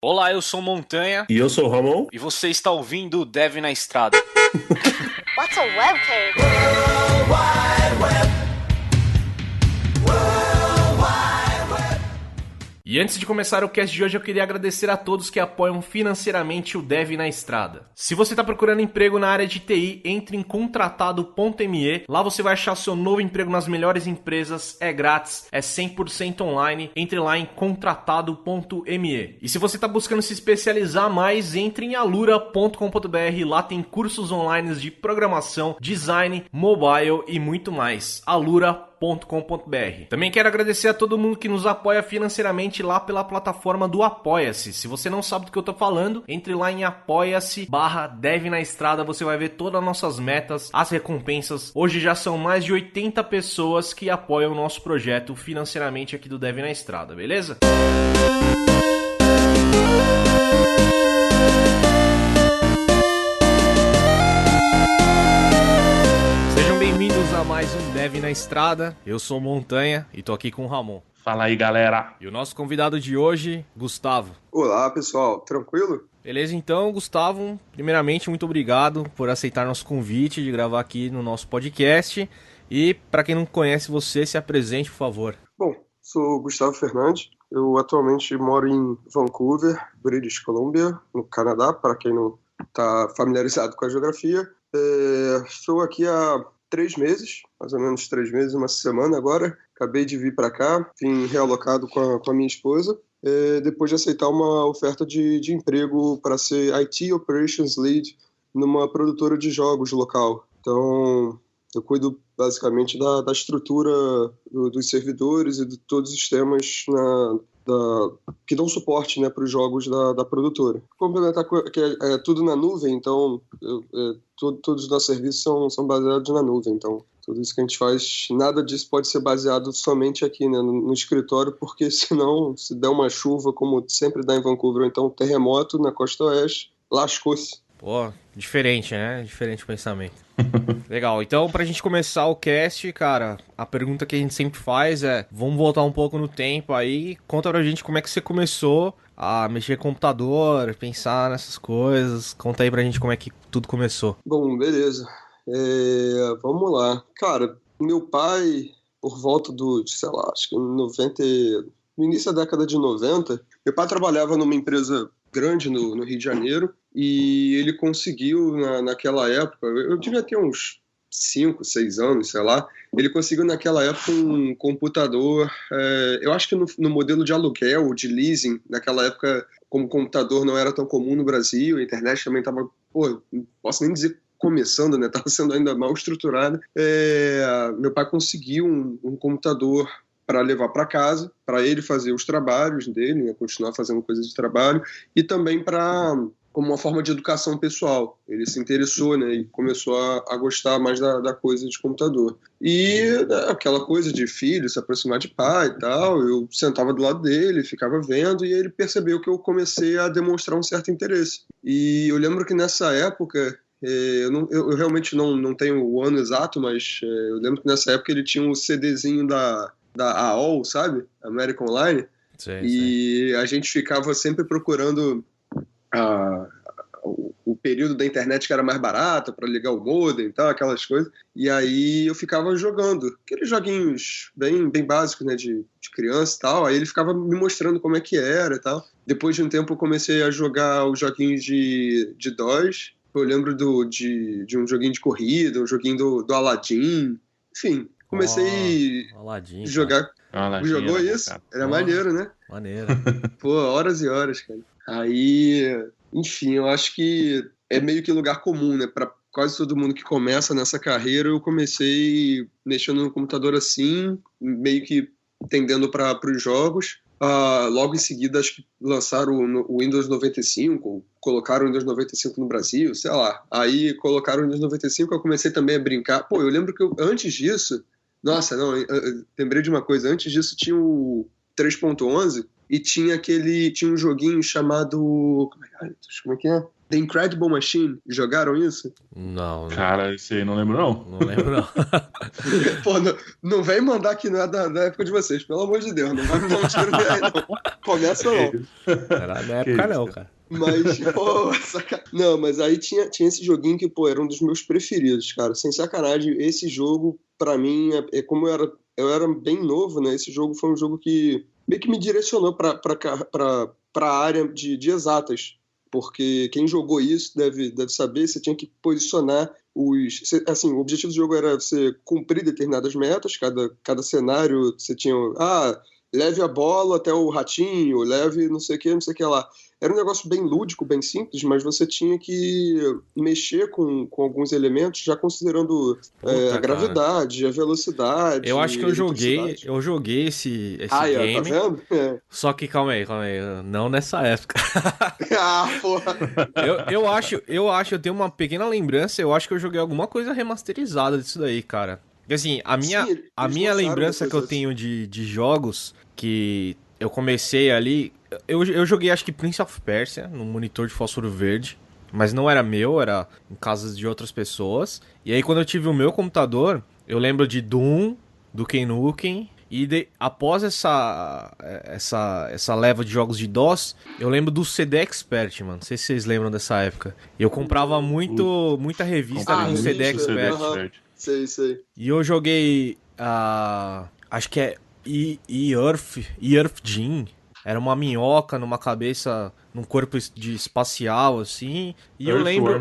Olá, eu sou Montanha E eu sou o Ramon. e você está ouvindo o Dev na Estrada. What's a web cake? E antes de começar o cast de hoje, eu queria agradecer a todos que apoiam financeiramente o Dev na Estrada. Se você está procurando emprego na área de TI, entre em contratado.me. Lá você vai achar o seu novo emprego nas melhores empresas, é grátis, é 100% online. Entre lá em contratado.me. E se você está buscando se especializar mais, entre em alura.com.br. Lá tem cursos online de programação, design, mobile e muito mais. Alura.com.br. Também quero agradecer a todo mundo que nos apoia financeiramente lá pela plataforma do Apoia-se. Se você não sabe do que eu tô falando, entre lá em apoia-se/Dev na Estrada, você vai ver todas as nossas metas, as recompensas. Hoje já são mais de 80 pessoas que apoiam o nosso projeto financeiramente aqui do Dev na Estrada, beleza? Bem-vindos a mais um Dev na Estrada. Eu sou Montanha e tô aqui com o Ramon. Fala aí, galera. E o nosso convidado de hoje, Gustavo. Olá, pessoal. Tranquilo? Beleza, então, Gustavo, primeiramente, muito obrigado por aceitar nosso convite de gravar aqui no nosso podcast. E, para quem não conhece você, se apresente, por favor. Bom, sou Gustavo Fernandes. Eu atualmente moro em Vancouver, British Columbia, no Canadá, para quem não está familiarizado com a geografia. Estou aqui há 3 meses, mais ou menos 3 meses, uma semana agora. Acabei de vir para cá, vim realocado com a minha esposa, depois de aceitar uma oferta de emprego para ser IT Operations Lead numa produtora de jogos local. Então, eu cuido basicamente da estrutura dos servidores e de todos os sistemas que dão suporte, né, para os jogos da produtora. Complementar que é tudo na nuvem, então todos os nossos serviços são baseados na nuvem. Então, tudo isso que a gente faz, nada disso pode ser baseado somente aqui, né, no escritório, porque senão, se der uma chuva, como sempre dá em Vancouver, ou então um terremoto na costa oeste, lascou-se. Pô, diferente, né? Diferente o pensamento. Legal, então pra gente começar o cast, cara, a pergunta que a gente sempre faz é, vamos voltar um pouco no tempo aí, conta pra gente como é que você começou a mexer com computador, pensar nessas coisas, conta aí pra gente como é que tudo começou. Bom, beleza. Vamos lá. Cara, meu pai, por volta sei lá, acho que no início da década de 90, meu pai trabalhava numa empresa grande no Rio de Janeiro e ele conseguiu, naquela época, eu devia ter uns 5, 6 anos, sei lá, ele conseguiu naquela época um computador, eu acho que no modelo de aluguel, de leasing, naquela época, como o computador não era tão comum no Brasil, a internet também estava, não posso nem dizer começando, né? Estava sendo ainda mal estruturada. Meu pai conseguiu um computador para levar para casa, para ele fazer os trabalhos dele, né? Continuar fazendo coisas de trabalho, e também como uma forma de educação pessoal. Ele se interessou, né, e começou a gostar mais da coisa de computador. E aquela coisa de filho, se aproximar de pai e tal, eu sentava do lado dele, ficava vendo, e ele percebeu que eu comecei a demonstrar um certo interesse. E eu lembro que nessa época, eu realmente não tenho o ano exato, mas eu lembro que nessa época ele tinha um CDzinho da AOL, sabe? American Online. E a gente ficava sempre procurando o período da internet que era mais barato para ligar o modem e tal, aquelas coisas. E aí eu ficava jogando aqueles joguinhos bem básicos, né, de criança e tal. Aí ele ficava me mostrando como é que era e tal. Depois de um tempo eu comecei a jogar os joguinhos de DOS. Eu lembro de um joguinho de corrida, um joguinho do Aladdin. Enfim, comecei Aladdin, a jogar. Aladdin, Jogou era isso? Era maneiro, né? Maneiro. Pô, horas e horas, cara. Aí, enfim, eu acho que é meio que lugar comum, né? Pra quase todo mundo que começa nessa carreira, eu comecei mexendo no computador assim, meio que tendendo para os jogos. Logo em seguida, acho que lançaram o Windows 95, colocaram o Windows 95 no Brasil, sei lá. Aí colocaram o Windows 95, eu comecei também a brincar. Pô, eu lembro que antes disso... Nossa, não, eu lembrei de uma coisa. Antes disso tinha o 3.11 e tinha um joguinho chamado... Como é que é? The Incredible Machine, jogaram isso? Não, Cara, esse aí não lembro, não. não lembro não. Pô, não vem mandar que não é da época de vocês, pelo amor de Deus, não vai me dar um tiro aí, não. Começa não. Era na época não, cara. Mas, pô, não, mas aí tinha esse joguinho que, pô, era um dos meus preferidos, cara. Sem sacanagem, esse jogo, pra mim, como eu era bem novo, né? Esse jogo foi um jogo que meio que me direcionou pra área de exatas. Porque quem jogou isso deve saber, você tinha que posicionar assim, o objetivo do jogo era você cumprir determinadas metas, cada cenário você tinha, leve a bola até o ratinho, leve não sei o que lá. Era um negócio bem lúdico, bem simples, mas você tinha que mexer com alguns elementos, já considerando a gravidade, a velocidade. Eu acho que eu joguei esse game. Tá vendo? É. Só que calma aí, não nessa época. Porra. Eu tenho uma pequena lembrança, eu acho que eu joguei alguma coisa remasterizada disso daí, cara. Porque assim, a minha lembrança que eu tenho de jogos que eu comecei ali, eu joguei acho que Prince of Persia no monitor de fósforo verde, mas não era meu, era em casas de outras pessoas. E aí quando eu tive o meu computador, eu lembro de Doom, Duke Nukem, e após essa leva de jogos de DOS, eu lembro do CD Expert, mano. Não sei se vocês lembram dessa época. Eu comprava muita revista com CD Expert. Sei. E eu joguei, acho que é Earth Jim. Era uma minhoca numa cabeça, num corpo de espacial, assim. E eu lembro.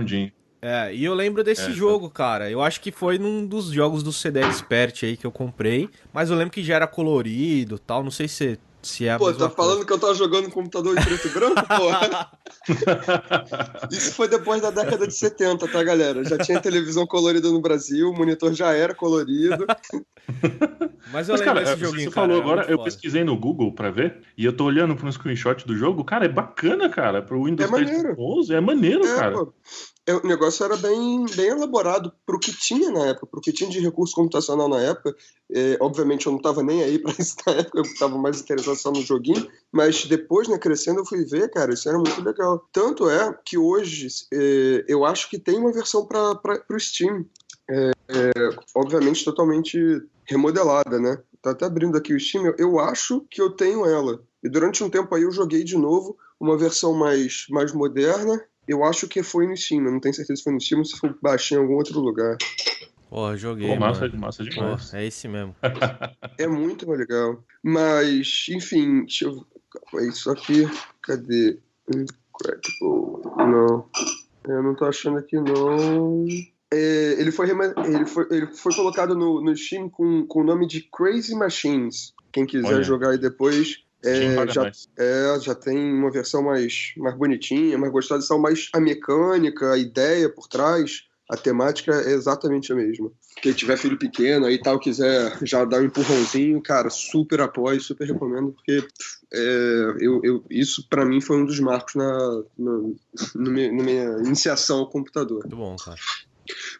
E eu lembro desse jogo, cara. Eu acho que foi num dos jogos do CD Expert aí que eu comprei. Mas eu lembro que já era colorido e tal. Não sei se é a Pô, mesma tá falando que eu tava jogando no computador em preto e branco, porra? Isso foi depois da década de 70, tá, galera? Já tinha televisão colorida no Brasil, o monitor já era colorido. Mas eu lembro cara, desse joguinho, você falou agora, eu foda. pesquisei no Google pra ver, e eu tô olhando pra um screenshot do jogo, cara, é bacana, cara, pro Windows 3.11, é maneiro, cara. Pô. O negócio era bem elaborado pro que tinha na época, pro que tinha de recurso computacional na época. Obviamente eu não tava nem aí pra isso na época, eu tava mais interessado só no joguinho, mas depois, né, crescendo, eu fui ver, cara, isso era muito legal. Tanto é que hoje eu acho que tem uma versão pro Steam, obviamente totalmente remodelada, né? Tá até abrindo aqui o Steam, eu acho que eu tenho ela. E durante um tempo aí eu joguei de novo uma versão mais moderna. Eu acho que foi no Steam, eu não tenho certeza se foi no Steam ou se foi baixei em algum outro lugar. Pô, eu joguei, massa demais. Pô, é esse mesmo. É muito legal. Mas, enfim, deixa eu... É isso aqui. Cadê? Incredible. Não. Eu não tô achando aqui, não. Ele foi colocado no Steam com o nome de Crazy Machines. Quem quiser jogar aí depois... já tem uma versão mais bonitinha, mais gostosa, são mais a mecânica, a ideia por trás, a temática é exatamente a mesma. Quem tiver filho pequeno aí tal, quiser já dar um empurrãozinho, cara, super apoio, super recomendo, porque isso pra mim foi um dos marcos na minha iniciação ao computador. Muito bom, cara.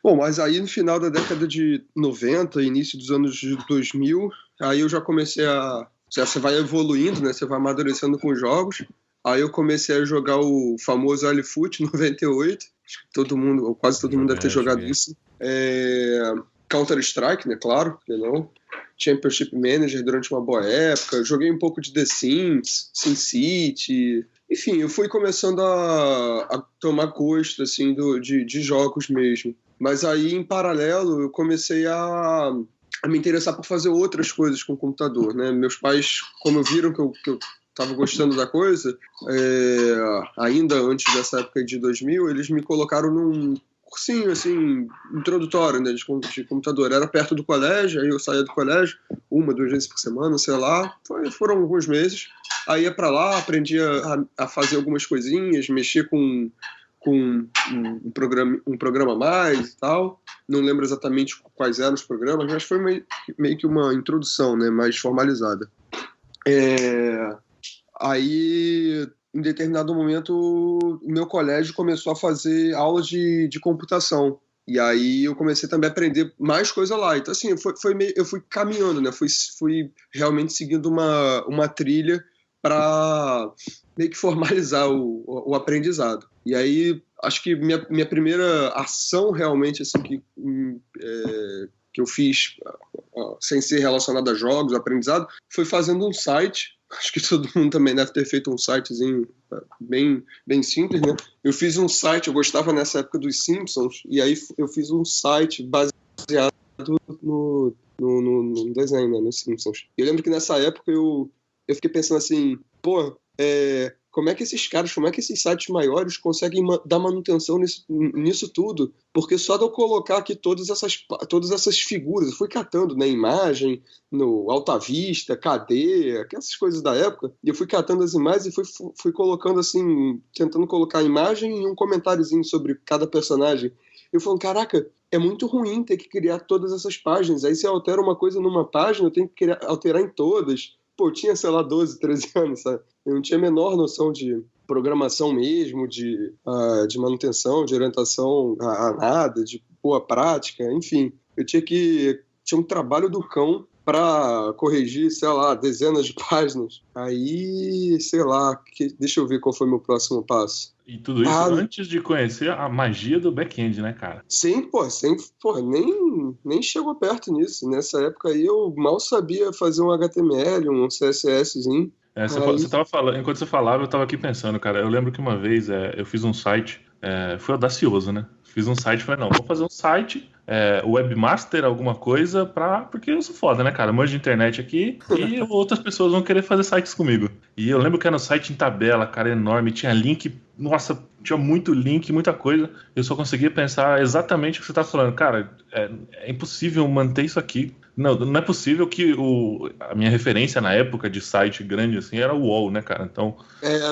Bom, mas aí no final da década de 90, início dos anos 2000, aí eu já comecei você vai evoluindo, né? Você vai amadurecendo com os jogos. Aí eu comecei a jogar o famoso Alifoot 98. Acho que todo mundo, ou quase todo mundo deve ter jogado isso. Counter-Strike, né? Claro, porque não. Championship Manager durante uma boa época. Joguei um pouco de The Sims, SimCity. Enfim, eu fui começando a tomar gosto, assim, de jogos mesmo. Mas aí, em paralelo, eu comecei a me interessar por fazer outras coisas com o computador, né? Meus pais, como viram que eu estava gostando da coisa, ainda antes dessa época de 2000, eles me colocaram num cursinho, assim, introdutório, né, de computador. Era perto do colégio, aí eu saía do colégio 2 vezes por semana, sei lá. Foram alguns meses. Aí ia pra lá, aprendia a fazer algumas coisinhas, mexer com um programa a mais e tal. Não lembro exatamente quais eram os programas, mas foi meio que uma introdução, né, mais formalizada. Aí, em determinado momento, o meu colégio começou a fazer aulas de computação. E aí eu comecei também a aprender mais coisa lá. Então, assim, eu fui caminhando, né? Fui realmente seguindo uma trilha para meio que formalizar o aprendizado. E aí, acho que minha primeira ação realmente assim, que eu fiz sem ser relacionada a jogos, aprendizado, foi fazendo um site. Acho que todo mundo também deve ter feito um sitezinho bem simples, né? Eu fiz um site, eu gostava nessa época dos Simpsons, e aí eu fiz um site baseado no desenho, né, nos Simpsons. Eu lembro que nessa época eu fiquei pensando assim, como é que esses sites maiores conseguem dar manutenção nisso tudo? Porque só de eu colocar aqui todas essas figuras, eu fui catando, né, imagem, no Alta Vista, KD, aquelas coisas da época, e eu fui catando as imagens e fui colocando assim, tentando colocar a imagem e um comentáriozinho sobre cada personagem. Eu falei, caraca, é muito ruim ter que criar todas essas páginas. Aí se eu altero uma coisa numa página, eu tenho que alterar em todas. Pô, eu tinha, sei lá, 12, 13 anos, sabe? Eu não tinha a menor noção de programação mesmo, de manutenção, de orientação a nada, de boa prática, enfim. Tinha um trabalho do cão para corrigir, sei lá, dezenas de páginas. Aí, sei lá, deixa eu ver qual foi o meu próximo passo. E tudo isso antes de conhecer a magia do back-end, né, cara? Sim, nem chegou perto nisso. Nessa época aí eu mal sabia fazer um HTML, um CSSzinho. Você tava falando, enquanto você falava, eu tava aqui pensando, cara. Eu lembro que uma vez eu fiz um site, foi audacioso, né? Fiz um site e falei, não, vou fazer um site, webmaster, alguma coisa, porque eu sou foda, né, cara? Manjo de internet aqui e outras pessoas vão querer fazer sites comigo. E eu lembro que era um site em tabela, cara, enorme, tinha link, nossa, tinha muito link, muita coisa. Eu só conseguia pensar exatamente o que você tá falando. Cara, é impossível manter isso aqui. Não é possível que a minha referência na época de site grande assim era o UOL, né, cara? Então.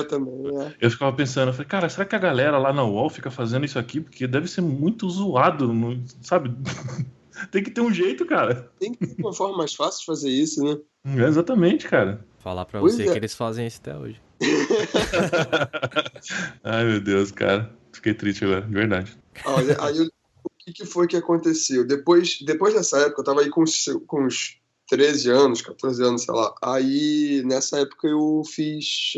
Também. Eu ficava pensando, eu falei, cara, será que a galera lá na UOL fica fazendo isso aqui? Porque deve ser muito zoado, sabe? Tem que ter um jeito, cara. Tem que ter uma forma mais fácil de fazer isso, né? Exatamente, cara. Falar pra você que eles fazem isso até hoje. Ai, meu Deus, cara. Fiquei triste agora, de verdade. Olha, aí o que foi que aconteceu? Depois dessa época, eu tava aí com uns 13 anos, 14 anos, sei lá. Aí, nessa época, eu fiz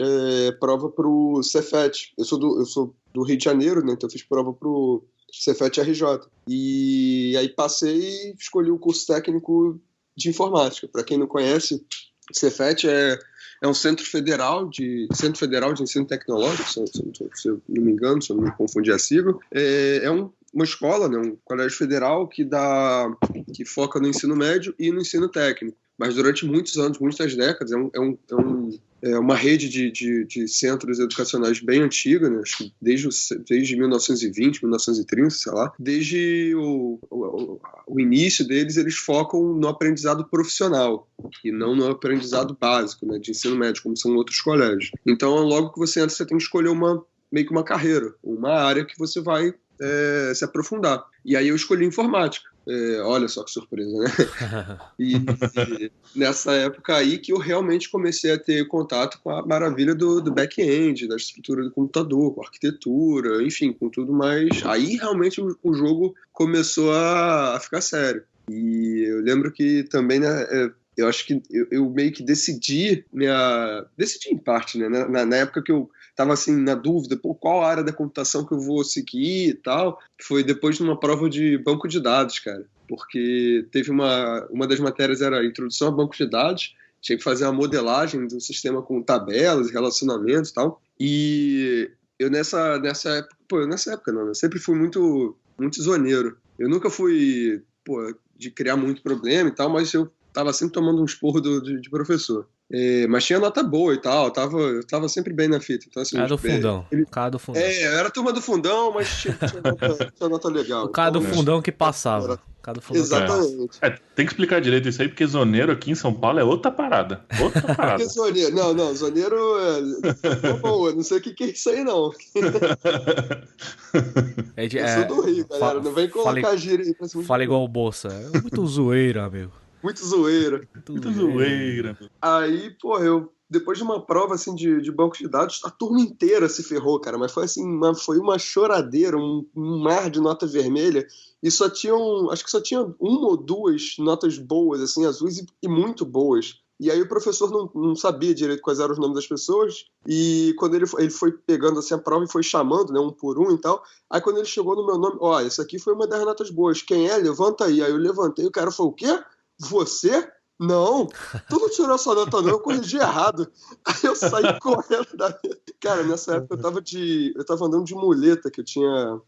prova pro Cefet. Eu sou do Rio de Janeiro, né? Então eu fiz prova pro Cefet RJ. E aí passei e escolhi o curso técnico de informática. Para quem não conhece, Cefet é um centro federal de ensino tecnológico, se eu não me engano, se eu não me confundir a sigla. Uma escola, né, um colégio federal que foca no ensino médio e no ensino técnico. Mas durante muitos anos, muitas décadas, é uma rede de centros educacionais bem antiga, né? Acho que desde 1920, 1930, sei lá. Desde o início deles, eles focam no aprendizado profissional e não no aprendizado básico, né, de ensino médio, como são outros colégios. Então, logo que você entra, você tem que escolher meio que uma carreira, uma área que você vai se aprofundar. E aí eu escolhi informática. Olha só que surpresa, né? E nessa época aí que eu realmente comecei a ter contato com a maravilha do back-end, da estrutura do computador, com a arquitetura, enfim, com tudo mais. Aí realmente o jogo começou a ficar sério. E eu lembro que também, né, eu acho que eu meio que decidi em parte, né? Na época que eu estava assim, na dúvida, qual área da computação que eu vou seguir e tal, foi depois de uma prova de banco de dados, cara. Porque teve uma das matérias era introdução a banco de dados, tinha que fazer uma modelagem do sistema com tabelas, relacionamentos e tal. E eu nessa época não, eu sempre fui muito, muito zoneiro. Eu nunca fui, de criar muito problema e tal, mas eu tava sempre tomando um esporro de professor. Mas tinha nota boa e tal, eu tava sempre bem na fita. Então, assim, cara do fundão. Cara do fundão. Eu era turma do fundão, mas tinha nota legal. O cara do fundão que passava. Exatamente. Tem que explicar direito isso aí, porque zoneiro aqui em São Paulo é outra parada. Outra parada. Zoneiro? Não, zoneiro não sei o que é isso aí, não. Eu sou do Rio, galera. Não vem colocar gíria aí pra cima. Fala igual o Bolsa. É muito zoeira, meu. Muito zoeira. Muito zoeira. Aí, depois de uma prova assim de banco de dados, a turma inteira se ferrou, cara. Mas foi assim, foi uma choradeira, um mar de nota vermelha. E acho que só tinha uma ou duas notas boas, assim, azuis e muito boas. E aí o professor não sabia direito quais eram os nomes das pessoas, e quando ele foi pegando assim a prova e foi chamando, né, um por um e tal, aí quando ele chegou no meu nome, ó, esse aqui foi uma das notas boas, quem é? Levanta aí. Aí eu levantei, o cara falou, o quê? Você? Não, tu não tirou essa nota não, eu corrigi errado. Aí eu saí correndo da... Cara, nessa época eu tava andando de muleta, que eu tinha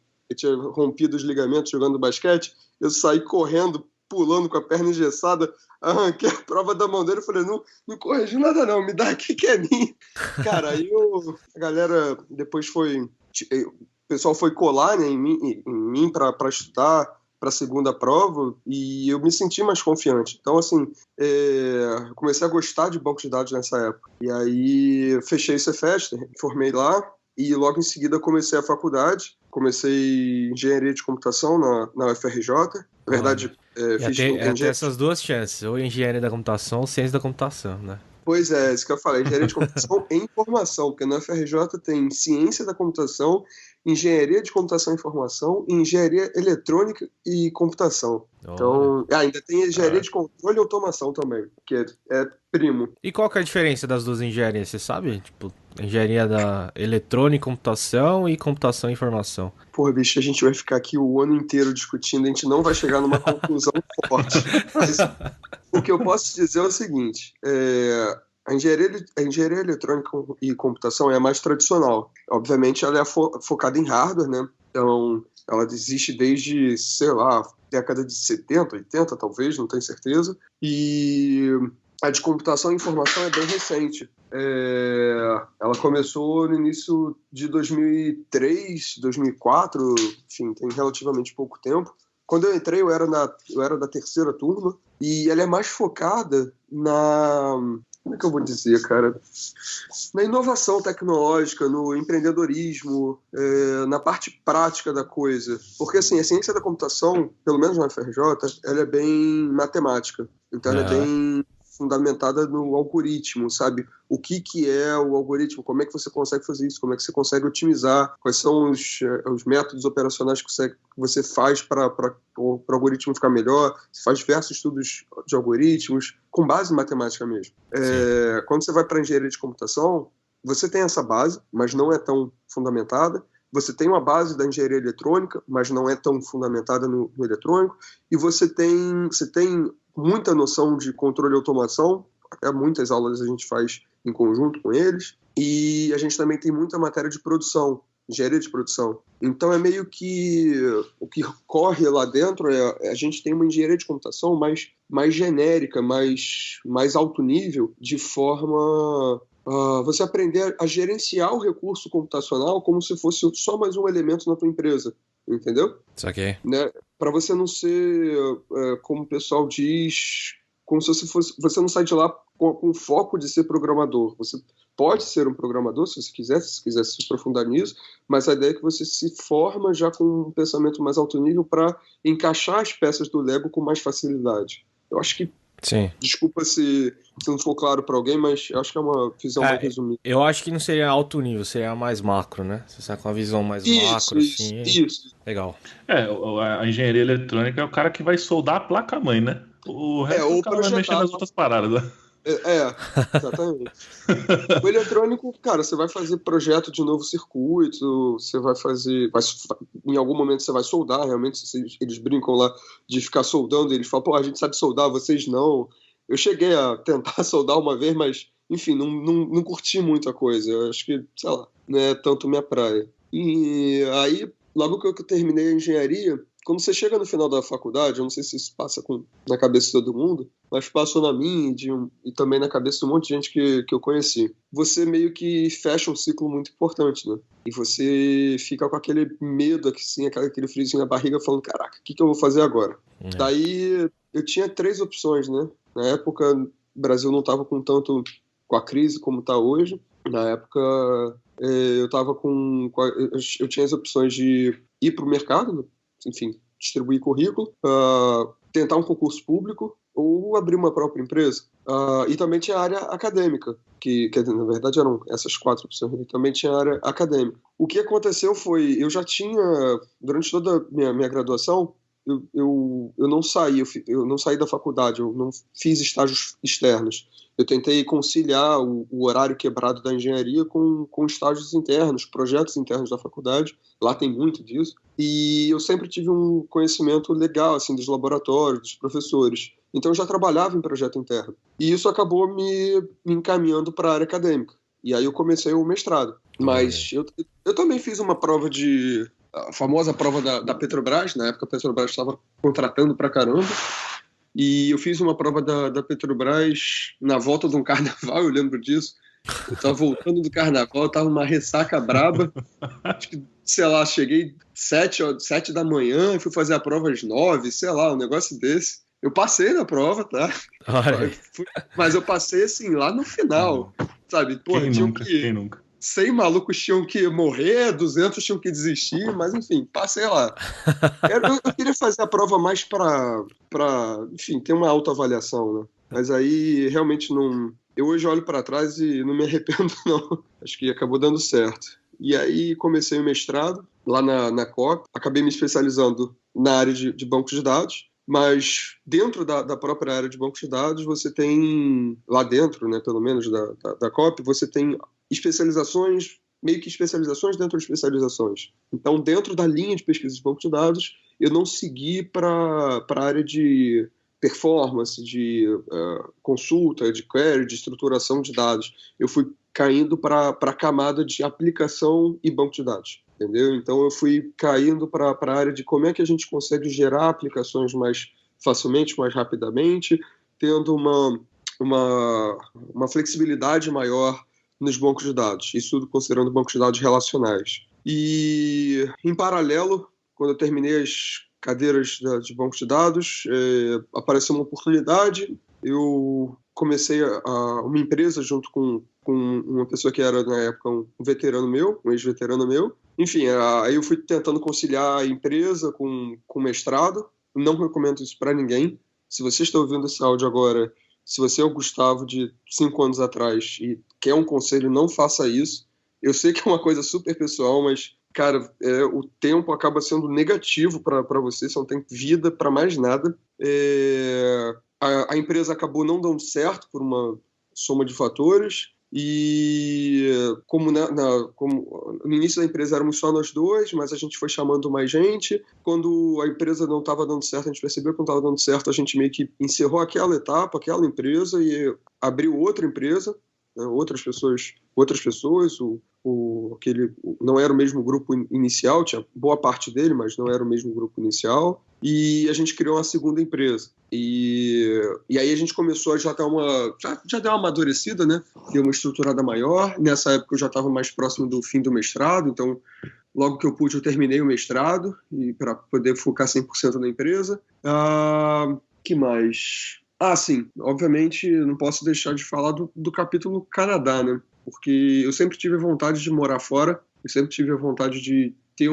rompido os ligamentos jogando basquete, eu saí correndo, pulando com a perna engessada, arranquei a prova da mão dele e falei, não corrigi nada não, me dá aqui que é minha. Cara, aí a galera depois o pessoal foi colar, né, em mim para estudar para a segunda prova, e eu me senti mais confiante. Então, assim, comecei a gostar de banco de dados nessa época. E aí fechei o Cefet, formei lá, e logo em seguida comecei a faculdade. Comecei engenharia de computação na UFRJ. Na verdade, fiz tem essas duas chances, ou engenharia da computação ou ciência da computação, né? Pois é, isso que eu falei, engenharia de computação e informação, porque na UFRJ tem ciência da computação, engenharia de computação e informação, e engenharia eletrônica e computação. Então, ainda tem engenharia de controle e automação também, que é primo. E qual que é a diferença das duas engenharias, você sabe? Tipo, engenharia da eletrônica e computação e computação e informação. Porra, bicho, a gente vai ficar aqui o ano inteiro discutindo, a gente não vai chegar numa conclusão forte. Mas o que eu posso dizer é o seguinte, a engenharia eletrônica e computação é a mais tradicional. Obviamente, ela é focada em hardware, né? Então, ela existe desde, sei lá, década de 70, 80, talvez, não tenho certeza. E a de computação e informação é bem recente. Ela começou no início de 2003, 2004, enfim, tem relativamente pouco tempo. Quando eu entrei, eu era da terceira turma, e ela é mais focada como é que eu vou dizer, cara? Na inovação tecnológica, no empreendedorismo, na parte prática da coisa. Porque, assim, a ciência da computação, pelo menos na UFRJ, ela é bem matemática. Então, ela é bem fundamentada no algoritmo, sabe? O que é o algoritmo, como é que você consegue fazer isso, como é que você consegue otimizar, quais são os métodos operacionais que você faz para o algoritmo ficar melhor. Você faz diversos estudos de algoritmos, com base em matemática mesmo. Quando você vai para a engenharia de computação, você tem essa base, mas não é tão fundamentada. Você tem uma base da engenharia eletrônica, mas não é tão fundamentada no eletrônico. E você tem muita noção de controle e automação, até muitas aulas a gente faz em conjunto com eles, e a gente também tem muita matéria de produção, engenharia de produção. Então é meio que o que corre lá dentro a gente tem uma engenharia de computação mais genérica, mais alto nível, de forma você aprender a gerenciar o recurso computacional como se fosse só mais um elemento na tua empresa, entendeu? Isso aqui. Né? Para você não ser, como o pessoal diz, como se você não sai de lá com foco de ser programador. Você pode ser um programador, se você quiser se aprofundar nisso, mas a ideia é que você se forma já com um pensamento mais alto nível para encaixar as peças do Lego com mais facilidade. Eu acho que, sim. Desculpa se não for claro para alguém, mas eu acho que é uma visão mais resumida. Eu acho que não seria alto nível, seria mais macro, né? Você está com uma visão mais macro, assim. Isso. Legal. A engenharia eletrônica é o cara que vai soldar a placa-mãe, né? O resto o cara vai mexer nas outras paradas, né? Exatamente. O eletrônico, cara, você vai fazer projeto de novo circuito, você vai fazer. Em algum momento você vai soldar, realmente. Eles brincam lá de ficar soldando, eles falam, a gente sabe soldar, vocês não. Eu cheguei a tentar soldar uma vez, mas, enfim, não curti muito a coisa. Eu acho que, sei lá, não é tanto minha praia. E aí, logo que eu terminei a engenharia, quando você chega no final da faculdade, eu não sei se isso passa na cabeça de todo mundo, mas passou na minha e também na cabeça de um monte de gente que eu conheci. Você meio que fecha um ciclo muito importante, né? E você fica com aquele medo, assim, aquele friozinho na barriga, falando, caraca, o que eu vou fazer agora? Daí, eu tinha 3 opções, né? Na época, o Brasil não estava com a crise como está hoje. Na época, eu estava eu tinha as opções de ir para o mercado, né? Enfim, distribuir currículo, tentar um concurso público ou abrir uma própria empresa. E também tinha a área acadêmica, que na verdade eram essas 4 opções. E também tinha a área acadêmica. O que aconteceu foi, eu já tinha, durante toda a minha graduação, eu não saí, eu não saí da faculdade, eu não fiz estágios externos. Eu tentei conciliar o horário quebrado da engenharia com estágios internos, projetos internos da faculdade. Lá tem muito disso. E eu sempre tive um conhecimento legal assim, dos laboratórios, dos professores. Então eu já trabalhava em projeto interno. E isso acabou me encaminhando para a área acadêmica. E aí eu comecei o mestrado. Mas eu também fiz uma prova a famosa prova da Petrobras. Na época a Petrobras estava contratando pra caramba. E eu fiz uma prova da Petrobras na volta de um carnaval, eu lembro disso. Eu tava voltando do carnaval, tava uma ressaca braba. Acho que, sei lá, cheguei 7 da manhã e fui fazer a prova às 9, sei lá, um negócio desse. Eu passei na prova, tá? Mas eu passei assim, lá no final, sabe? Porra, Quem nunca? 100 malucos tinham que morrer, 200 tinham que desistir, mas enfim, passei lá. Eu queria fazer a prova mais pra enfim, ter uma autoavaliação, né? Mas aí realmente não. Eu hoje olho para trás e não me arrependo, não. Acho que acabou dando certo. E aí comecei o mestrado lá na COP, acabei me especializando na área de bancos de dados. Mas dentro da própria área de bancos de dados, você tem, lá dentro, né, pelo menos da COP, você tem especializações, meio que especializações dentro de especializações. Então, dentro da linha de pesquisa de bancos de dados, eu não segui para a área de performance, de consulta, de query, de estruturação de dados. Eu fui caindo para a camada de aplicação e banco de dados. Entendeu? Então eu fui caindo para a área de como é que a gente consegue gerar aplicações mais facilmente, mais rapidamente, tendo uma flexibilidade maior nos bancos de dados, isso tudo considerando bancos de dados relacionais. E, em paralelo, quando eu terminei as cadeiras de bancos de dados, apareceu uma oportunidade, eu comecei uma empresa junto com uma pessoa que era, na época, um veterano meu, um ex-veterano meu. Enfim, aí eu fui tentando conciliar a empresa com o mestrado. Não recomendo isso para ninguém. Se você está ouvindo esse áudio agora, se você é o Gustavo de 5 anos atrás e quer um conselho, não faça isso. Eu sei que é uma coisa super pessoal, mas, cara, o tempo acaba sendo negativo para você, você não tem vida para mais nada. A empresa acabou não dando certo por uma soma de fatores. E como no início da empresa éramos só nós dois, mas a gente foi chamando mais gente. Quando a empresa não estava dando certo, a gente percebeu que não estava dando certo, a gente meio que encerrou aquela etapa, aquela empresa e abriu outra empresa, né, outras pessoas, não era o mesmo grupo inicial, tinha boa parte dele, mas não era o mesmo grupo inicial. E a gente criou uma segunda empresa. E aí a gente começou a já deu uma amadurecida, né? Deu uma estruturada maior. Nessa época eu já estava mais próximo do fim do mestrado, então logo que eu pude eu terminei o mestrado e para poder focar 100% na empresa. Que mais? Sim, obviamente não posso deixar de falar do capítulo Canadá, né? Porque eu sempre tive vontade de morar fora, eu sempre tive a vontade de ter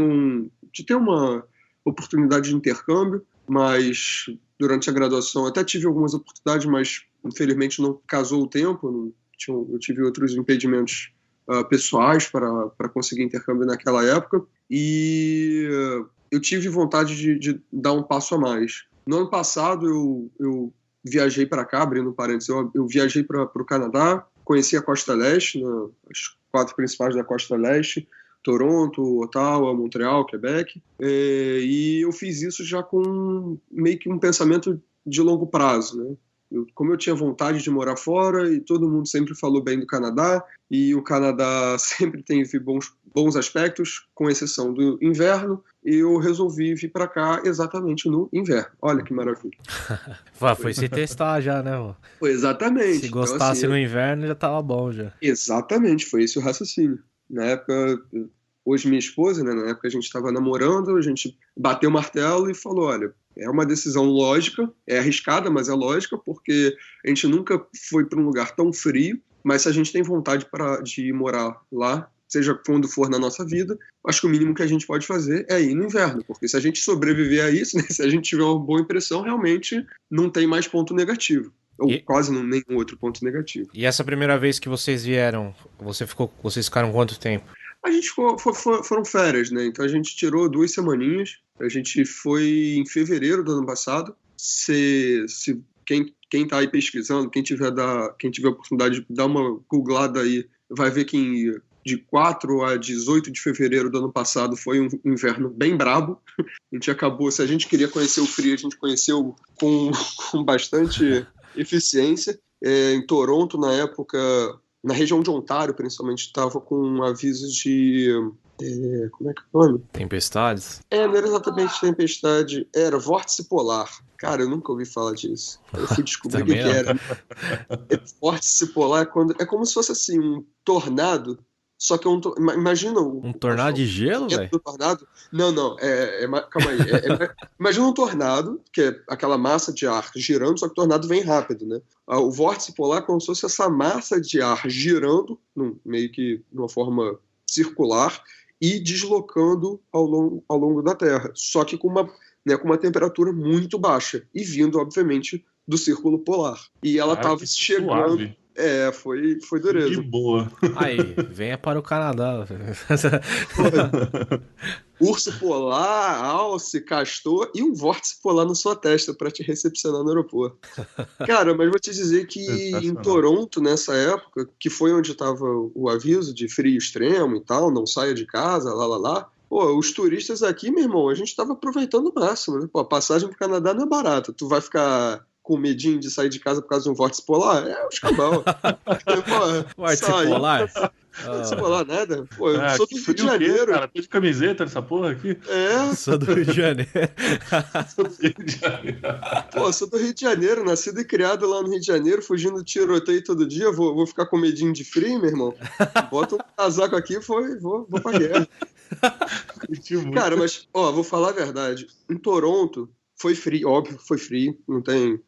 uma oportunidade de intercâmbio, mas durante a graduação até tive algumas oportunidades, mas infelizmente não casou o tempo, eu tive outros impedimentos pessoais para conseguir intercâmbio naquela época, e eu tive vontade de dar um passo a mais. No ano passado eu viajei para cá, abrindo parênteses, eu viajei para o Canadá, conheci a Costa Leste, as 4 principais da Costa Leste, Toronto, Ottawa, Montreal, Quebec, e eu fiz isso já com meio que um pensamento de longo prazo, né? Como eu tinha vontade de morar fora e todo mundo sempre falou bem do Canadá, e o Canadá sempre teve bons aspectos, com exceção do inverno, eu resolvi vir para cá exatamente no inverno. Olha que maravilha. Foi se testar já, né? Mano? Foi exatamente. Se gostasse então, assim, no inverno já tava bom já. Exatamente, foi esse o raciocínio. Na época, hoje minha esposa, né, na época a gente estava namorando, a gente bateu o martelo e falou, olha, é uma decisão lógica, é arriscada, mas é lógica, porque a gente nunca foi para um lugar tão frio, mas se a gente tem vontade de morar lá, seja quando for na nossa vida, acho que o mínimo que a gente pode fazer é ir no inverno, porque se a gente sobreviver a isso, né, se a gente tiver uma boa impressão, realmente não tem mais ponto negativo. Ou quase nenhum outro ponto negativo. E essa primeira vez que vocês vieram, vocês ficaram quanto tempo? A gente foram férias, né? Então a gente tirou 2 semaninhas. A gente foi em fevereiro do ano passado. Quem tá aí pesquisando, quem tiver a oportunidade de dar uma googlada aí, vai ver que de 4 a 18 de fevereiro do ano passado foi um inverno bem brabo. A gente acabou, se a gente queria conhecer o frio, a gente conheceu com bastante eficiência. Em Toronto, na época, na região de Ontário, principalmente, estava com avisos de... como é que é o nome? Tempestades? Não era exatamente tempestade, era vórtice polar. Cara, eu nunca ouvi falar disso. Eu fui descobrir o que era. Vórtice polar é como se fosse assim, um tornado, só que imagina um tornado de gelo, velho? Tornado? Não, calma aí. Imagina um tornado, que é aquela massa de ar girando, só que o tornado vem rápido, né? O vórtice polar é como se fosse essa massa de ar girando, meio que de uma forma circular, e deslocando ao longo da Terra. Só que com uma temperatura muito baixa, e vindo, obviamente, do círculo polar. E ela estava chegando... Suave. Foi dureza. De boa. Aí, venha para o Canadá. Urso polar, alce, castor e um vórtice polar na sua testa para te recepcionar no aeroporto. Cara, mas vou te dizer que em Toronto, nessa época, que foi onde estava o aviso de frio extremo e tal, não saia de casa, lá. Pô, os turistas aqui, meu irmão, a gente estava aproveitando o máximo, né? Pô, a passagem pro Canadá não é barata. Tu vai ficar com medinho de sair de casa por causa de um vórtice polar? É o escambau. Vórtice polar? Vórtice polar, nada. Pô, eu sou do Rio de Quê, Janeiro. cara? Tô de camiseta nessa porra aqui. Sou do Rio de Janeiro. Pô, sou do Rio de Janeiro, nascido e criado lá no Rio de Janeiro, fugindo de tiroteio todo dia. Vou ficar com medinho de frio, meu irmão? Bota um casaco aqui e vou pra guerra. Cara, mas, vou falar a verdade. Em Toronto, foi frio, óbvio, foi frio. Não tem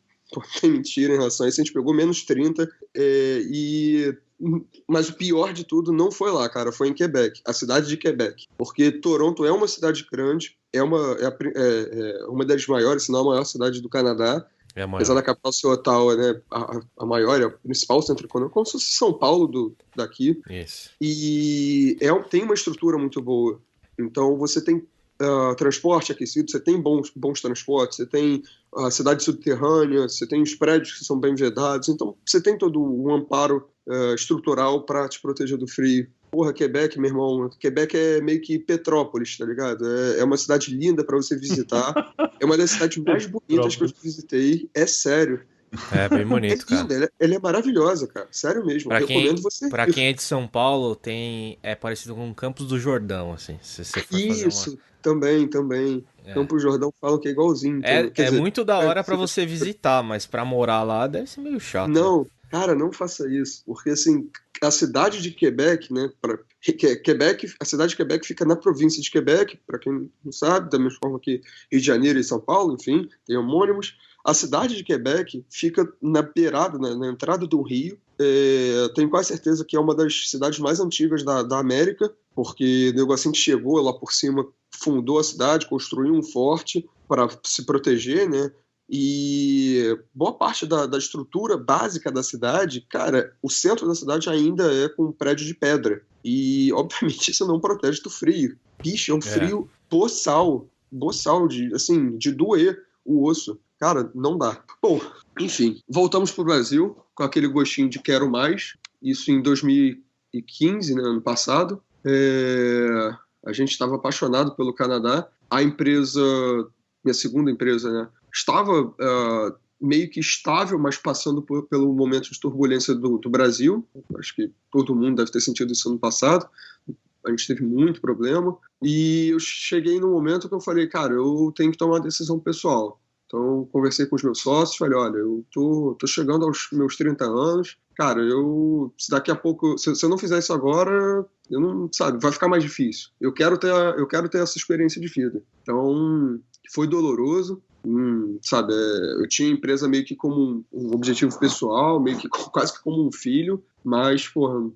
mentira em relação a isso. A gente pegou menos 30 mas o pior de tudo não foi lá, cara, foi em Quebec, a cidade de Quebec, porque Toronto é uma cidade grande, é uma das maiores, se não a maior cidade do Canadá, apesar da capital ser Ottawa, né, a maior, é o principal centro econômico, como se fosse São Paulo daqui. Isso. E tem uma estrutura muito boa, então você tem transporte aquecido, você tem bons transportes, você tem a cidade subterrânea, você tem os prédios que são bem vedados, então você tem todo um amparo estrutural para te proteger do frio. Porra, Quebec, meu irmão, Quebec é meio que Petrópolis, tá ligado? É uma cidade linda para você visitar, é uma das cidades mais bonitas que eu visitei, é sério. É bem bonito, cara. Ela é maravilhosa, cara, sério mesmo, recomendo você. Pra quem é de São Paulo, é parecido com o Campos do Jordão, assim, se você for Isso, também. Campos do Jordão falam que é igualzinho. Então, muito da hora pra você visitar, mas pra morar lá deve ser meio chato. Não, cara, não faça isso, porque assim, a cidade de Quebec, né, a cidade de Quebec fica na província de Quebec, para quem não sabe, da mesma forma que Rio de Janeiro e São Paulo, enfim, tem homônimos. A cidade de Quebec fica na beirada, na entrada do rio. Tenho quase certeza que é uma das cidades mais antigas da América, porque o negócio que chegou lá por cima, fundou a cidade, construiu um forte para se proteger, né? E boa parte da estrutura básica da cidade, cara, o centro da cidade ainda é com um prédio de pedra. E, obviamente, isso não protege do frio. Bicho, é um frio boçal, de doer o osso. Cara, não dá. Bom, enfim, voltamos pro Brasil com aquele gostinho de quero mais. Isso em 2015, né, ano passado. A gente estava apaixonado pelo Canadá. A empresa, minha segunda empresa, né, estava meio que estável, mas passando pelo momento de turbulência do Brasil. Acho que todo mundo deve ter sentido isso ano passado. A gente teve muito problema. E eu cheguei num momento que eu falei, cara, eu tenho que tomar uma decisão pessoal. Então, conversei com os meus sócios, falei, olha, eu tô chegando aos meus 30 anos, cara, se daqui a pouco, se eu não fizer isso agora, eu não, sabe, vai ficar mais difícil. Eu quero ter essa experiência de vida. Então, foi doloroso, sabe, eu tinha a empresa meio que como um objetivo pessoal, meio que quase que como um filho, mas, porra,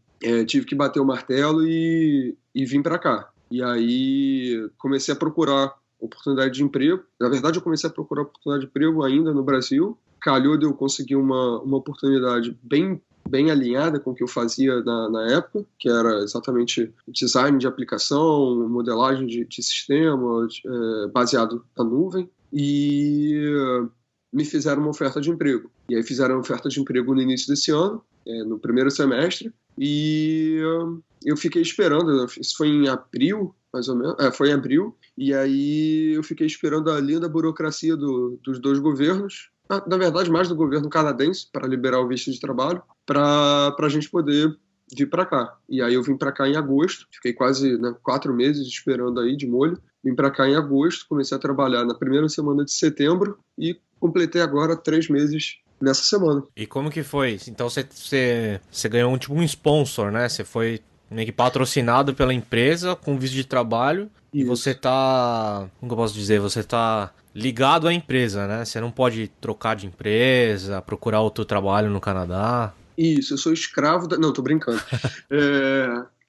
tive que bater o martelo e vim pra cá. E aí, comecei a procurar oportunidade de emprego. Na verdade, eu comecei a procurar oportunidade de emprego ainda no Brasil. Calhou de eu conseguir uma oportunidade bem alinhada com o que eu fazia na época, que era exatamente design de aplicação, modelagem de sistema, baseado na nuvem, e me fizeram uma oferta de emprego. E aí fizeram uma oferta de emprego no início desse ano, no primeiro semestre, e eu fiquei esperando, isso foi em abril, mais ou menos, foi em abril, e aí eu fiquei esperando a linda burocracia dos dois governos, na verdade mais do governo canadense, para liberar o visto de trabalho, para a gente poder vir para cá. E aí eu vim para cá em agosto, fiquei quase 4 meses esperando aí de molho, vim para cá em agosto, comecei a trabalhar na primeira semana de setembro e completei agora 3 meses nessa semana. E como que foi? Então você ganhou um sponsor, né? Você foi meio que patrocinado pela empresa com visto de trabalho. E você tá, como que eu posso dizer, você tá ligado à empresa, né? Você não pode trocar de empresa, procurar outro trabalho no Canadá. Isso, eu sou escravo da... Não, tô brincando.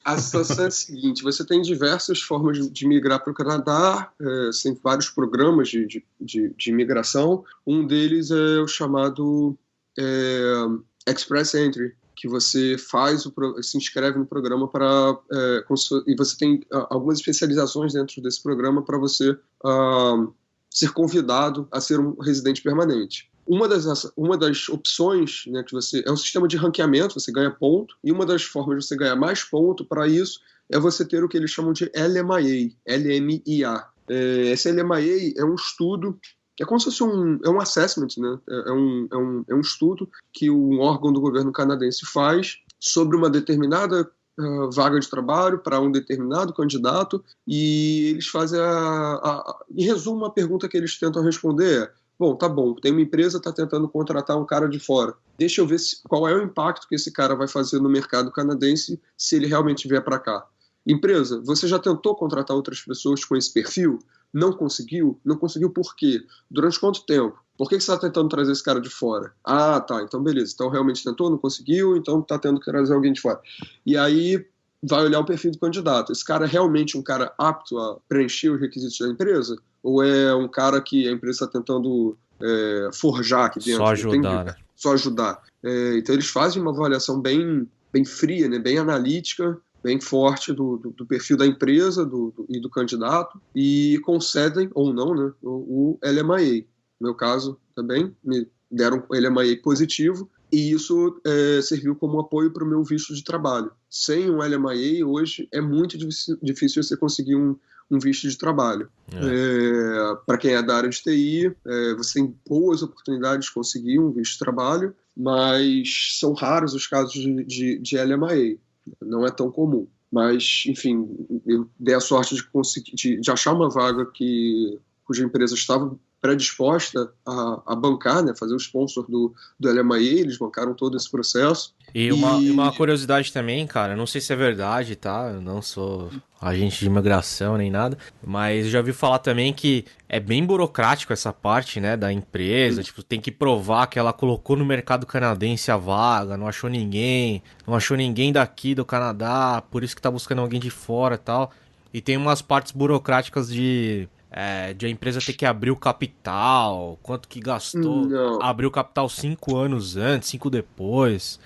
A situação é a seguinte, você tem diversas formas de migrar para o Canadá, tem vários programas de imigração. Um deles é o chamado Express Entry, que você se inscreve no programa e você tem algumas especializações dentro desse programa para você ser convidado a ser um residente permanente. Uma das opções, né, que é um sistema de ranqueamento, você ganha ponto, e uma das formas de você ganhar mais ponto para isso é você ter o que eles chamam de LMIA. Esse LMIA é um estudo, é como se fosse um assessment, né? É um estudo que um órgão do governo canadense faz sobre uma determinada vaga de trabalho para um determinado candidato, e eles fazem em resumo, a pergunta que eles tentam responder é: bom, tá bom, tem uma empresa que está tentando contratar um cara de fora. Deixa eu ver qual é o impacto que esse cara vai fazer no mercado canadense se ele realmente vier para cá. Empresa, você já tentou contratar outras pessoas com esse perfil? Não conseguiu? Não conseguiu por quê? Durante quanto tempo? Por que você está tentando trazer esse cara de fora? Ah, tá, então beleza. Então realmente tentou, não conseguiu, então está tendo que trazer alguém de fora. E aí vai olhar o perfil do candidato. Esse cara é realmente um cara apto a preencher os requisitos da empresa? Ou é um cara que a empresa está tentando forjar aqui dentro? Só ajudar, né? Só ajudar. Então eles fazem uma avaliação bem fria, né? Bem analítica, bem forte do perfil da empresa e do candidato, e concedem, ou não, né, o LMIA. No meu caso, também, me deram o LMIA positivo, e isso serviu como apoio para o meu visto de trabalho. Sem um LMIA, hoje, é muito difícil você conseguir um visto de trabalho. Para quem é da área de TI, você tem boas oportunidades de conseguir um visto de trabalho, mas são raros os casos de LMIA. Não é tão comum. Mas, enfim, eu dei a sorte de achar uma vaga cuja empresa estava predisposta a bancar, né, fazer o sponsor do LMIA, eles bancaram todo esse processo. E uma curiosidade também, cara, não sei se é verdade, tá? Eu não sou agente de imigração nem nada, mas já ouvi falar também que é bem burocrático essa parte, né, da empresa, tipo, tem que provar que ela colocou no mercado canadense a vaga, não achou ninguém daqui do Canadá, por isso que tá buscando alguém de fora e tal. E tem umas partes burocráticas de a empresa ter que abrir o capital, quanto que gastou, abrir o capital 5 anos antes, 5 depois.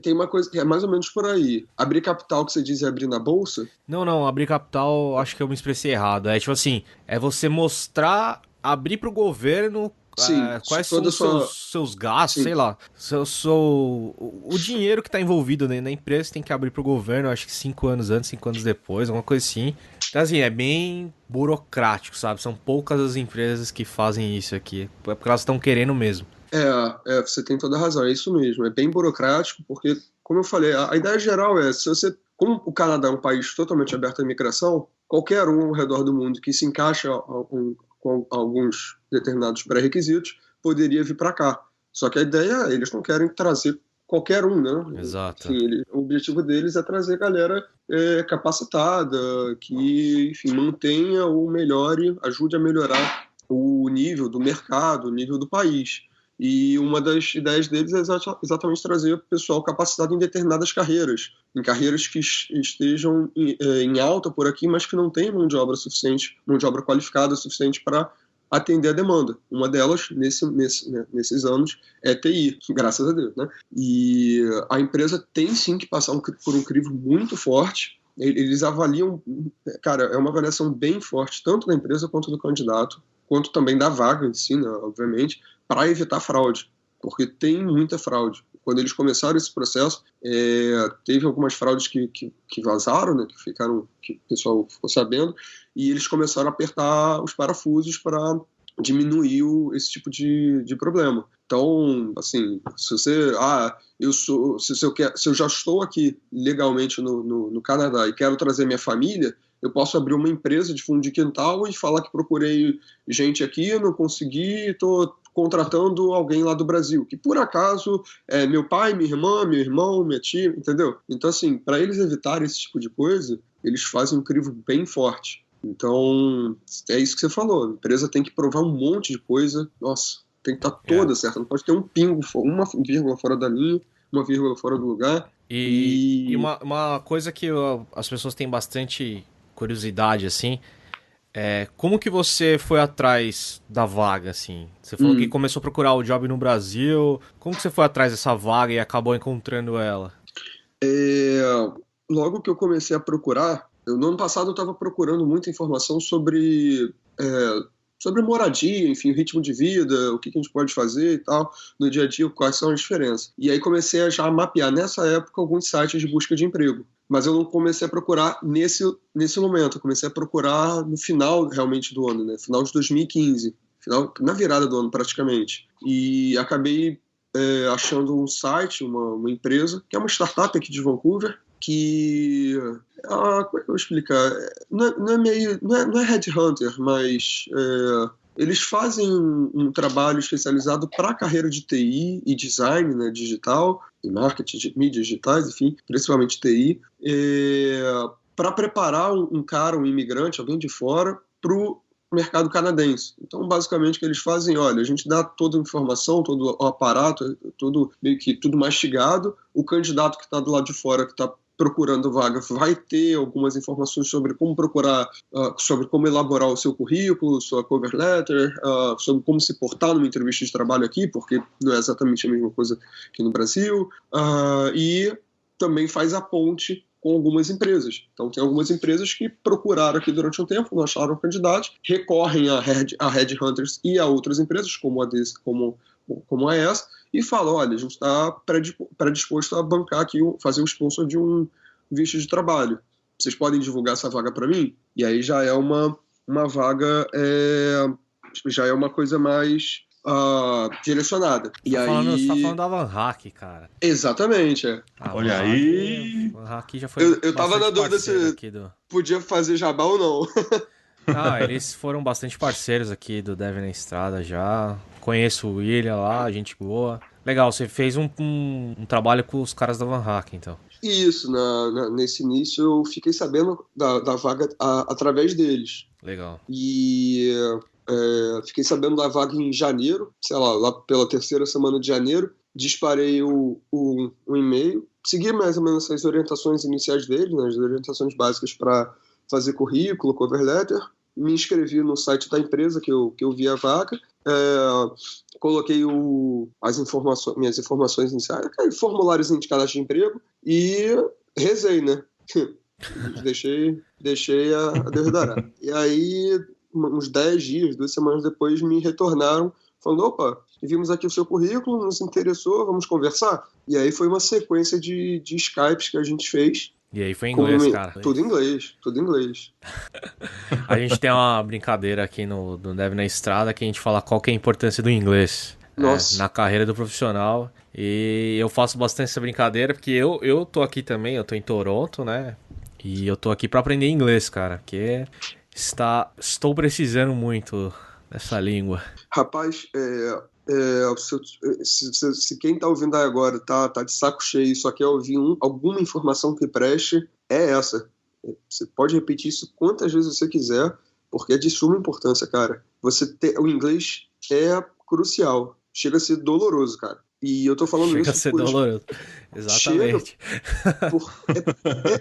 Tem uma coisa que é mais ou menos por aí. Abrir capital, que você diz, é abrir na bolsa? Não, abrir capital, acho que eu me expressei errado. É tipo assim, é você mostrar, abrir pro governo... Sim, quais são os seus gastos, sim, sei lá, o dinheiro que está envolvido na empresa tem que abrir para o governo, acho que 5 anos antes, 5 anos depois, alguma coisa assim. Então assim, é bem burocrático, sabe? São poucas as empresas que fazem isso aqui, porque elas estão querendo mesmo. Você tem toda a razão, é isso mesmo, é bem burocrático, porque, como eu falei, a ideia geral como o Canadá é um país totalmente aberto à imigração, qualquer um ao redor do mundo que se encaixa com alguns determinados pré-requisitos, poderia vir para cá. Só que a ideia, eles não querem trazer qualquer um, né? Exato. Enfim, o objetivo deles é trazer galera capacitada, que, enfim, mantenha ou melhore, ajude a melhorar o nível do mercado, o nível do país. E uma das ideias deles é exatamente trazer o pessoal capacitado em determinadas carreiras, em carreiras que estejam em alta por aqui, mas que não tem mão de obra suficiente, mão de obra qualificada suficiente para atender a demanda. Uma delas, nesses anos, é TI, graças a Deus, né? E a empresa tem sim que passar por um crivo muito forte. Eles avaliam, cara, é uma avaliação bem forte, tanto da empresa quanto do candidato, quanto também da vaga em si, né, obviamente, para evitar fraude, porque tem muita fraude. Quando eles começaram esse processo, teve algumas fraudes que vazaram, né, que o pessoal ficou sabendo, e eles começaram a apertar os parafusos para diminuir esse tipo de problema. Então, assim, se eu já estou aqui legalmente no Canadá e quero trazer minha família, eu posso abrir uma empresa de fundo de quintal e falar que procurei gente aqui, não consegui, estou contratando alguém lá do Brasil, que por acaso é meu pai, minha irmã, meu irmão, minha tia, entendeu? Então, assim, para eles evitarem esse tipo de coisa, eles fazem um crivo bem forte. Então, é isso que você falou, a empresa tem que provar um monte de coisa, nossa, tem que estar toda certa, não pode ter um pingo, uma vírgula fora da linha, uma vírgula fora do lugar. E uma coisa que as pessoas têm bastante curiosidade, assim, como que você foi atrás da vaga, assim? Você falou que começou a procurar o job no Brasil, como que você foi atrás dessa vaga e acabou encontrando ela? Logo que eu comecei a procurar, no ano passado eu estava procurando muita informação sobre moradia, enfim, o ritmo de vida, o que a gente pode fazer e tal, no dia a dia, quais são as diferenças. E aí comecei a já mapear, nessa época, alguns sites de busca de emprego. Mas eu não comecei a procurar nesse momento, eu comecei a procurar no final, realmente, do ano, né? Final de 2015, na virada do ano, praticamente. E acabei achando um site, uma empresa, que é uma startup aqui de Vancouver, que... como é que eu vou explicar? Não é headhunter, mas eles fazem um trabalho especializado para a carreira de TI e design, né, digital, e marketing, de mídias digitais, enfim, principalmente TI, para preparar um imigrante, alguém de fora, para o mercado canadense. Então, basicamente, o que eles fazem, olha, a gente dá toda a informação, todo o aparato, meio que tudo mastigado, o candidato que está do lado de fora, que está procurando vaga, vai ter algumas informações sobre como procurar, sobre como elaborar o seu currículo, sua cover letter, sobre como se portar numa entrevista de trabalho aqui, porque não é exatamente a mesma coisa que no Brasil, e também faz a ponte com algumas empresas. Então, tem algumas empresas que procuraram aqui durante um tempo, não acharam candidatos, recorrem a headhunters e a outras empresas, como a essa, e falam, olha, a gente está predisposto a bancar aqui, fazer o sponsor de um visto de trabalho. Vocês podem divulgar essa vaga para mim? E aí já é uma vaga, já é uma coisa mais direcionada. Você tá falando da Van Hack, cara. Exatamente, Olha aí. Van Hack já foi eu tava na dúvida se podia fazer jabá ou não. Eles foram bastante parceiros aqui do Dev na Estrada já. Conheço o William lá, gente boa. Legal, você fez um trabalho com os caras da Van Hack, então. Isso, nesse início eu fiquei sabendo da vaga através deles. Legal. E fiquei sabendo da vaga em janeiro, sei lá pela terceira semana de janeiro. Disparei um e-mail, segui mais ou menos as orientações iniciais deles, né, as orientações básicas para fazer currículo, cover letter. Me inscrevi no site da empresa que eu vi a vaga, coloquei minhas informações iniciais, formulários de cadastro de emprego e rezei, né? deixei a Deus dará. E aí, uns 10 dias, 2 semanas depois, me retornaram falando, opa, vimos aqui o seu currículo, nos interessou, vamos conversar? E aí foi uma sequência de Skypes que a gente fez. E aí foi em inglês, cara. Tudo em inglês. A gente tem uma brincadeira aqui no Dev na Estrada que a gente fala qual que é a importância do inglês na carreira do profissional. E eu faço bastante essa brincadeira porque eu tô aqui também, eu tô em Toronto, né? E eu tô aqui pra aprender inglês, cara, porque estou precisando muito dessa língua. Rapaz, se quem tá ouvindo agora tá de saco cheio e só quer ouvir alguma informação que preste, é essa. Você pode repetir isso quantas vezes você quiser, porque é de suma importância, cara. O inglês é crucial. chega a ser doloroso, cara. E eu tô falando Chega isso a ser por- doloroso. Exatamente.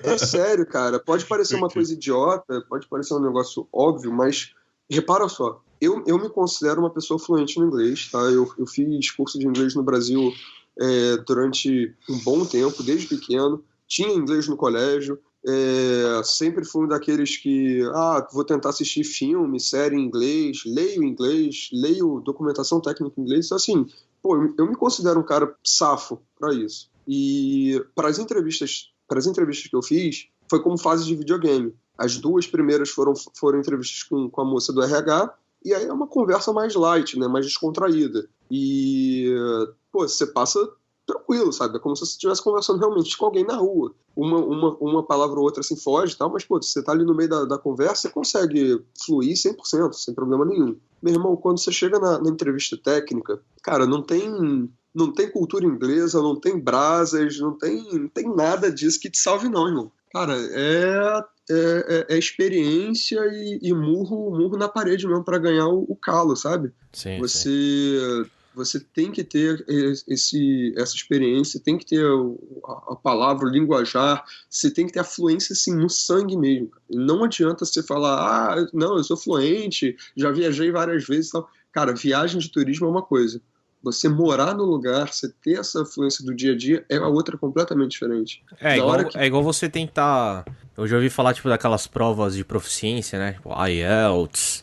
É sério, cara. Pode parecer uma coisa idiota, pode parecer um negócio óbvio, mas repara só. Eu me considero uma pessoa fluente no inglês, tá? Eu fiz curso de inglês no Brasil durante um bom tempo, desde pequeno. Tinha inglês no colégio. Sempre fui um daqueles que vou tentar assistir filme, série em inglês, leio documentação técnica em inglês. Então, assim, eu me considero um cara safo para isso. E para as entrevistas que eu fiz, foi como fase de videogame. As 2 primeiras foram entrevistas com a moça do RH, e aí é uma conversa mais light, né, mais descontraída. E, você passa tranquilo, sabe? É como se você estivesse conversando realmente com alguém na rua. Uma palavra ou outra assim foge e tal, mas, você tá ali no meio da conversa, você consegue fluir 100%, sem problema nenhum. Meu irmão, quando você chega na entrevista técnica, cara, não tem cultura inglesa, não tem brasas, não tem nada disso que te salve não, irmão. Cara, é experiência e murro na parede mesmo para ganhar o calo, sabe? Sim, Você tem que ter essa experiência, tem que ter a palavra, o linguajar, você tem que ter a fluência assim, no sangue mesmo. E não adianta você falar, não, eu sou fluente, já viajei várias vezes e tal. Cara, viagem de turismo é uma coisa. Você morar no lugar, você ter essa fluência do dia a dia é a outra completamente diferente. É igual você tentar. Eu já ouvi falar, tipo, daquelas provas de proficiência, né? Tipo, IELTS.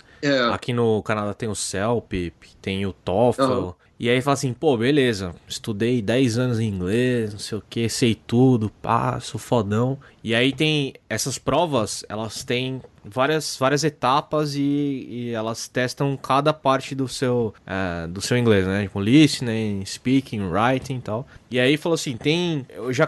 Aqui no Canadá tem o CELP, tem o TOEFL. E aí fala assim, beleza, estudei 10 anos em inglês, não sei o que, sei tudo, sou fodão. E aí tem essas provas, elas têm várias etapas e elas testam cada parte do seu inglês, né? Tipo, listening, speaking, writing e tal. E aí falou assim, eu já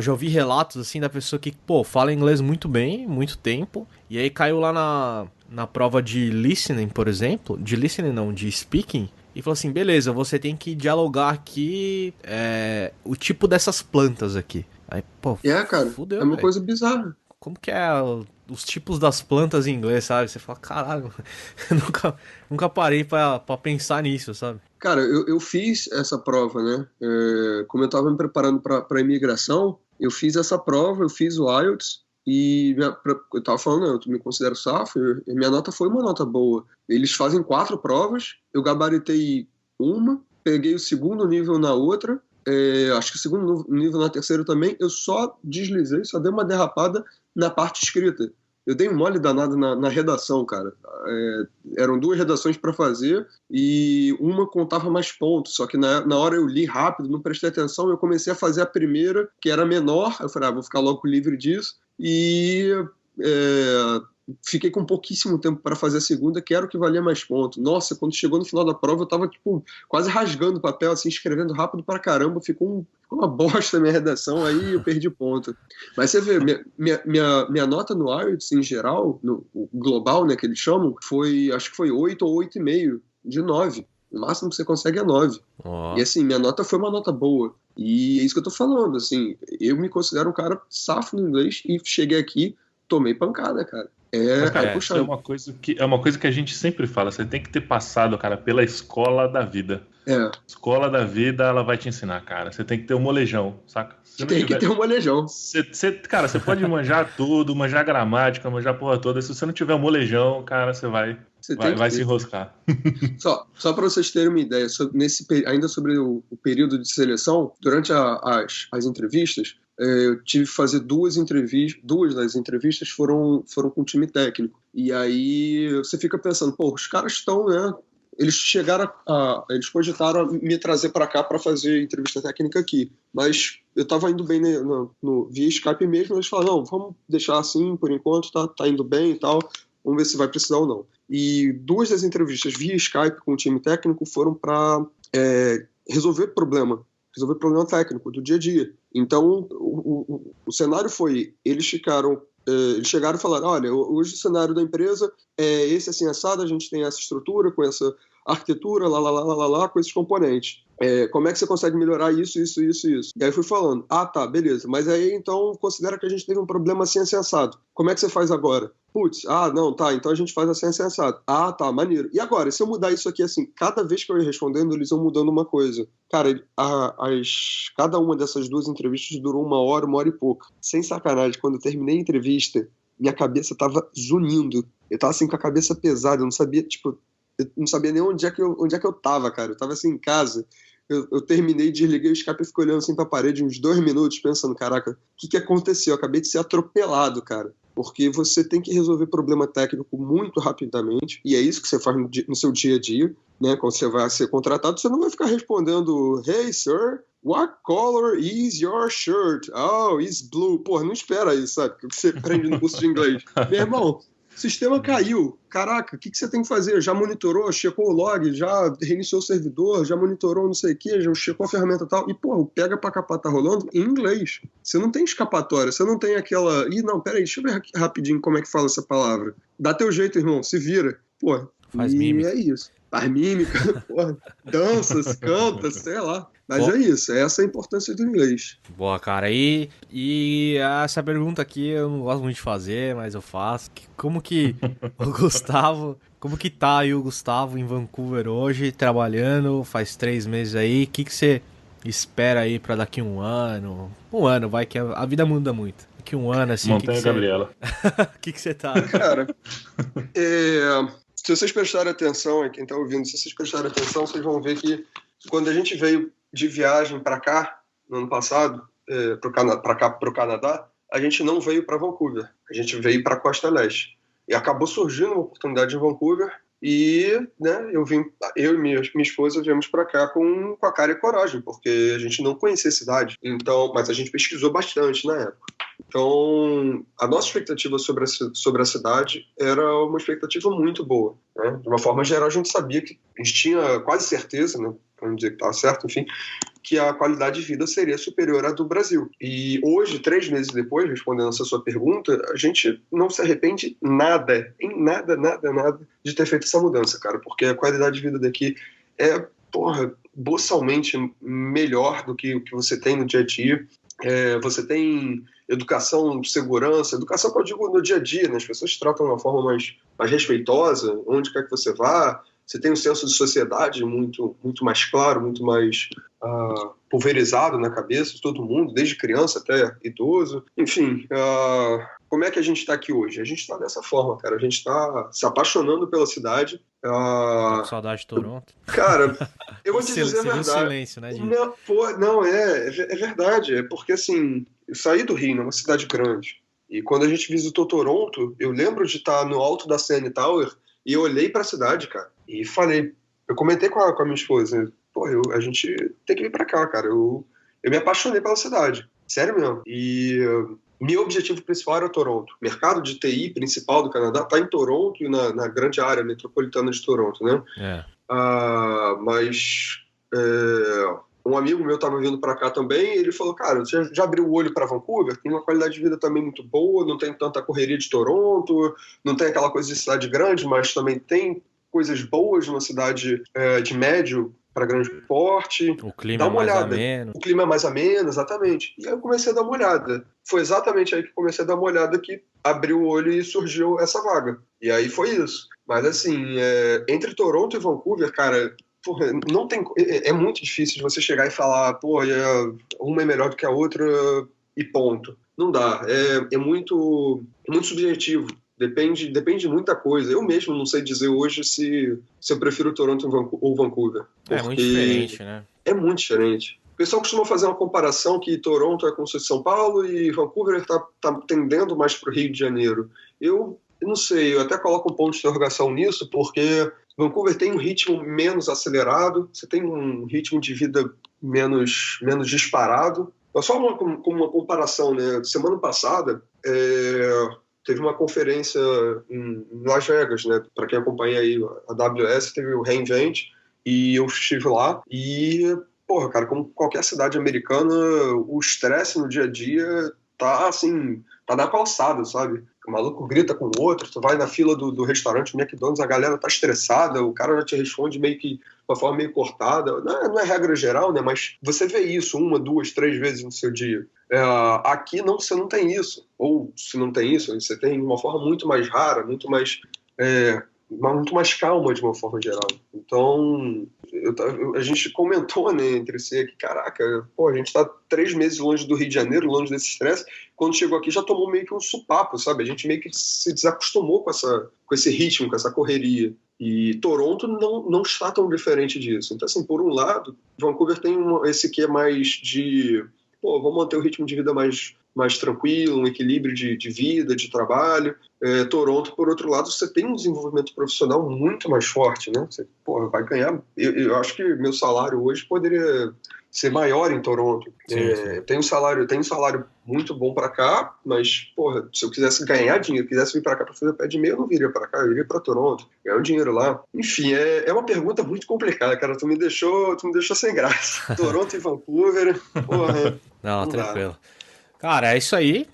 ouvi relatos assim da pessoa que, fala inglês muito bem, muito tempo. E aí caiu lá na prova de listening, por exemplo, de speaking. E falou assim, beleza, você tem que dialogar aqui o tipo dessas plantas aqui. Aí, cara, fudeu, é uma véio. coisa bizarra. Como que é os tipos das plantas em inglês, sabe? Você fala, caralho, eu nunca parei pra pensar nisso, sabe? Cara, eu fiz essa prova, né? Como eu tava me preparando pra imigração, eu fiz essa prova, eu fiz o IELTS. E eu tava falando, eu me considero safo, e minha nota foi uma nota boa. Eles fazem 4 provas, eu gabaritei uma, peguei o segundo nível na outra, acho que o segundo nível na terceira também, eu só deslizei, só dei uma derrapada na parte escrita. Eu dei um mole danado na redação, cara. Eram 2 redações para fazer e uma contava mais pontos, só que na hora eu li rápido, não prestei atenção, eu comecei a fazer a primeira, que era menor, eu falei, vou ficar logo livre disso, e fiquei com pouquíssimo tempo para fazer a segunda, que era o que valia mais pontos. Nossa, quando chegou no final da prova, eu tava quase rasgando o papel, assim, escrevendo rápido pra caramba, ficou uma bosta a minha redação, aí eu perdi ponto. Mas você vê, minha nota no IELTS, em geral, no global, né, que eles chamam, acho que foi 8 ou 8,5 de 9. O máximo que você consegue é 9. E assim, minha nota foi uma nota boa. E é isso que eu tô falando, assim, eu me considero um cara safo no inglês e cheguei aqui, tomei pancada, cara. Isso é uma coisa que a gente sempre fala, você tem que ter passado, cara, pela escola da vida. Escola da vida, ela vai te ensinar, cara. Você tem que ter um molejão, saca? Que ter um molejão. Cara, você pode manjar tudo, manjar gramática, manjar a porra toda. Se você não tiver um molejão, cara, você vai se enroscar. Só para vocês terem uma ideia, ainda sobre o período de seleção, durante as entrevistas, eu tive que fazer 2 entrevistas. 2 das entrevistas foram com o time técnico. E aí você fica pensando, os caras estão, né? Eles eles cogitaram me trazer para cá para fazer entrevista técnica aqui. Mas eu tava indo bem via Skype mesmo. Eles falaram, não, vamos deixar assim por enquanto, tá indo bem e tal. Vamos ver se vai precisar ou não. E 2 das entrevistas via Skype com o time técnico foram para resolver problema técnico do dia a dia. Então, o cenário foi, eles chegaram e falaram, olha, hoje o cenário da empresa é esse assim assado, a gente tem essa estrutura com essa arquitetura, lá, com esses componentes. Como é que você consegue melhorar isso? E aí fui falando, tá, beleza. Mas aí, então, considera que a gente teve um problema assim, assim, assado. Como é que você faz agora? Putz, não, tá, então a gente faz assim, assim, assado. Tá, maneiro. E agora, se eu mudar isso aqui assim, cada vez que eu ia respondendo, eles iam mudando uma coisa. Cara, cada uma dessas 2 entrevistas durou 1 hora e pouca. Sem sacanagem, quando eu terminei a entrevista, minha cabeça tava zunindo. Eu tava assim com a cabeça pesada, eu não sabia, eu não sabia nem onde é que eu tava, cara. Eu tava assim em casa. Eu terminei, desliguei o escape e fiquei olhando assim pra parede uns 2 minutos, pensando, caraca, o que aconteceu? Eu acabei de ser atropelado, cara. Porque você tem que resolver problema técnico muito rapidamente, e é isso que você faz no seu dia a dia, né? Quando você vai ser contratado, você não vai ficar respondendo, hey, sir, what color is your shirt? Oh, it's blue. Porra, não espera isso, sabe? Que você aprende no curso de inglês. Meu irmão, o sistema caiu. Caraca, o que você tem que fazer? Já monitorou, checou o log, já reiniciou o servidor, já monitorou não sei o que, já checou a ferramenta e tal. E, pô, o pega pra capar tá rolando em inglês. Você não tem escapatória, você não tem aquela... Não, peraí, deixa eu ver rapidinho como é que fala essa palavra. Dá teu jeito, irmão, se vira. Pô, Faz mímica. É isso. Faz mímica, porra, danças, canta, sei lá. Mas é isso, essa é a importância do inglês. Boa, cara. E essa pergunta aqui eu não gosto muito de fazer, mas eu faço. Como que o Gustavo... Como que tá aí o Gustavo em Vancouver hoje, trabalhando, faz 3 meses aí? O que você espera aí pra daqui 1 ano? 1 ano, vai, que a vida muda muito. Daqui 1 ano, assim... Montanha Gabriela. O que você tá... Cara, se vocês prestarem atenção, quem tá ouvindo, se vocês prestarem atenção, vocês vão ver que quando a gente veio de viagem para cá, no ano passado, para o Canadá, a gente não veio para Vancouver, a gente veio para a Costa Leste. E acabou surgindo uma oportunidade em Vancouver e, né, eu e minha esposa viemos para cá com a cara e coragem, porque a gente não conhecia a cidade, então, mas a gente pesquisou bastante na época. Então, a nossa expectativa sobre a cidade era uma expectativa muito boa, né? De uma forma geral, a gente sabia que a gente tinha quase certeza, né, para não dizer que estava certo, enfim, que a qualidade de vida seria superior à do Brasil. E hoje, 3 meses depois, respondendo essa sua pergunta, a gente não se arrepende nada de ter feito essa mudança, cara, porque a qualidade de vida daqui é, boçalmente melhor do que o que você tem no dia a dia. Você tem educação, segurança, educação que eu digo no dia a dia, né? As pessoas te tratam de uma forma mais respeitosa, onde quer que você vá. Você tem um senso de sociedade muito, muito mais claro, muito mais pulverizado na cabeça de todo mundo, desde criança até idoso. Enfim, como é que a gente está aqui hoje? A gente está dessa forma, cara. A gente está se apaixonando pela cidade. Tá com saudade de Toronto? Cara, eu vou te dizer a verdade. Silêncio, né, Não, é verdade. É porque, assim, eu saí do Rio, uma cidade grande. E quando a gente visitou Toronto, eu lembro de estar no alto da CN Tower e eu olhei para a cidade, cara, e falei, eu comentei com a minha esposa, a gente tem que vir para cá, cara. Eu me apaixonei pela cidade, sério mesmo. E meu objetivo principal era Toronto. O mercado de TI principal do Canadá está em Toronto e na grande área metropolitana de Toronto, né? Mas um amigo meu estava vindo para cá também e ele falou, cara, você já abriu o olho para Vancouver? Tem uma qualidade de vida também muito boa, não tem tanta correria de Toronto, não tem aquela coisa de cidade grande, mas também tem coisas boas numa cidade de médio para grande porte. O clima é mais ameno. O clima é mais ameno, exatamente. E aí eu comecei a dar uma olhada. Foi exatamente aí que comecei a dar uma olhada que abriu o olho e surgiu essa vaga. E aí foi isso. Mas assim, entre Toronto e Vancouver, cara, porra, não tem, é muito difícil de você chegar e falar, uma é melhor do que a outra e ponto. Não dá. É muito subjetivo. Depende de muita coisa. Eu mesmo não sei dizer hoje se eu prefiro Toronto ou Vancouver. É muito diferente, né? É muito diferente. O pessoal costuma fazer uma comparação que Toronto é como se fosse São Paulo e Vancouver está tendendo mais para o Rio de Janeiro. Eu não sei, eu até coloco um ponto de interrogação nisso, porque Vancouver tem um ritmo menos acelerado, você tem um ritmo de vida menos disparado. Mas só uma comparação, né? Semana passada, teve uma conferência em Las Vegas, né? Para quem acompanha aí a AWS, teve o reInvent e eu estive lá e, porra, cara, como qualquer cidade americana, o estresse no dia a dia tá assim, tá na calçada, sabe? o maluco grita com o outro, tu vai na fila do restaurante, McDonald's, a galera tá estressada, o cara já te responde meio que de uma forma meio cortada. Não é regra geral, né? Mas você vê isso 1, 2, 3 vezes no seu dia. Aqui não, você não tem isso. Ou se não tem isso, você tem uma forma muito mais rara, muito mais calma de uma forma geral. Então, a gente comentou, né, entre si que, caraca, pô, a gente tá 3 meses longe do Rio de Janeiro, longe desse estresse. Quando chegou aqui já tomou meio que um supapo, sabe? A gente meio que se desacostumou com esse ritmo, com essa correria. E Toronto não está tão diferente disso. Então, assim, por um lado, Vancouver tem esse que é mais de... Pô, vamos manter o ritmo de vida mais tranquilo, um equilíbrio de vida, de trabalho. Toronto, por outro lado, você tem um desenvolvimento profissional muito mais forte, né? Você, porra, vai ganhar... Eu acho que meu salário hoje poderia ser maior em Toronto. Sim. Tem um salário muito bom para cá, mas, porra, se eu quisesse ganhar dinheiro, quisesse vir para cá para fazer pé de meia, eu não viria para cá, eu iria para Toronto, ganhar o dinheiro lá. Enfim, é uma pergunta muito complicada, cara. Tu me deixou sem graça. Toronto e Vancouver, porra. Não, tranquilo. Cara, é isso aí.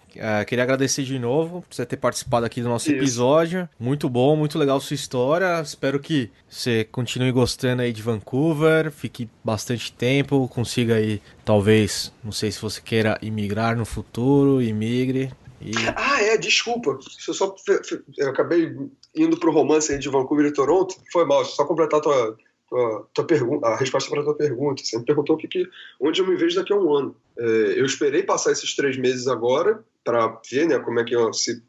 Queria agradecer de novo por você ter participado aqui do nosso episódio. Muito bom, muito legal sua história. Espero que você continue gostando aí de Vancouver, fique bastante tempo, consiga aí, talvez, não sei se você queira imigrar no futuro, imigre. Desculpa. Eu acabei indo pro romance aí de Vancouver e Toronto. Foi mal, só completar tua pergunta, a resposta para a tua pergunta. Você me perguntou onde eu me vejo daqui a um ano. Eu esperei passar esses 3 meses agora para ver, né, como é que ia se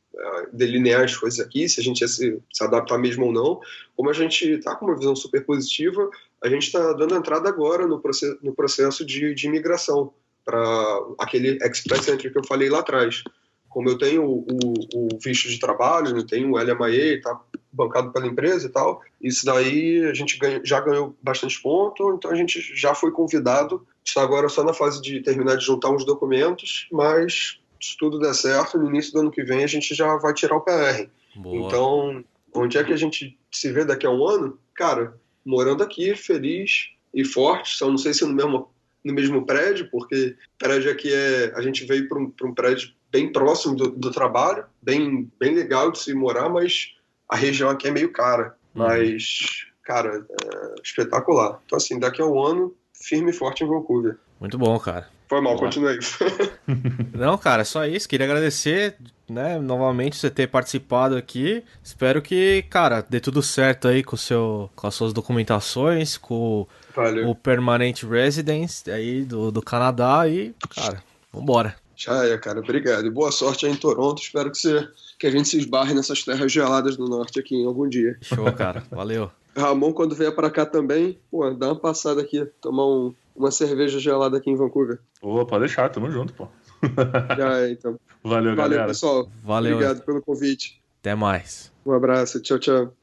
delinear as coisas aqui, se a gente ia se adaptar mesmo ou não. Como a gente está com uma visão super positiva, a gente está dando entrada agora no processo de imigração para aquele Express Entry que eu falei lá atrás. Como eu tenho o visto de trabalho, eu tenho o LMIA, está bancado pela empresa e tal, isso daí a gente já ganhou bastante ponto, então a gente já foi convidado, está agora só na fase de terminar de juntar uns documentos, mas se tudo der certo, no início do ano que vem a gente já vai tirar o PR. Boa. Então, onde é que a gente se vê daqui a um ano? Cara, morando aqui, feliz e forte, só não sei se no mesmo prédio, porque prédio aqui a gente veio para um prédio bem próximo do trabalho, bem legal de se morar, mas a região aqui é meio cara. Mas, cara, espetacular. Então, assim, daqui a um ano, firme e forte em Vancouver. Muito bom, cara. Foi mal, continuei. Não, cara, só isso. Queria agradecer, né, novamente você ter participado aqui. Espero que, cara, dê tudo certo aí com as suas documentações, com o Permanent Residence aí do Canadá e, cara, vambora. Já é, cara. Obrigado. E boa sorte aí em Toronto. Espero que a gente se esbarre nessas terras geladas do norte aqui em algum dia. Show, cara. Valeu. Ramon, quando vier pra cá também, pô, dá uma passada aqui, tomar uma cerveja gelada aqui em Vancouver. Pode deixar, tamo junto, pô. Já é, então. Valeu, galera. Pessoal. Valeu. Obrigado pelo convite. Até mais. Um abraço. Tchau, tchau.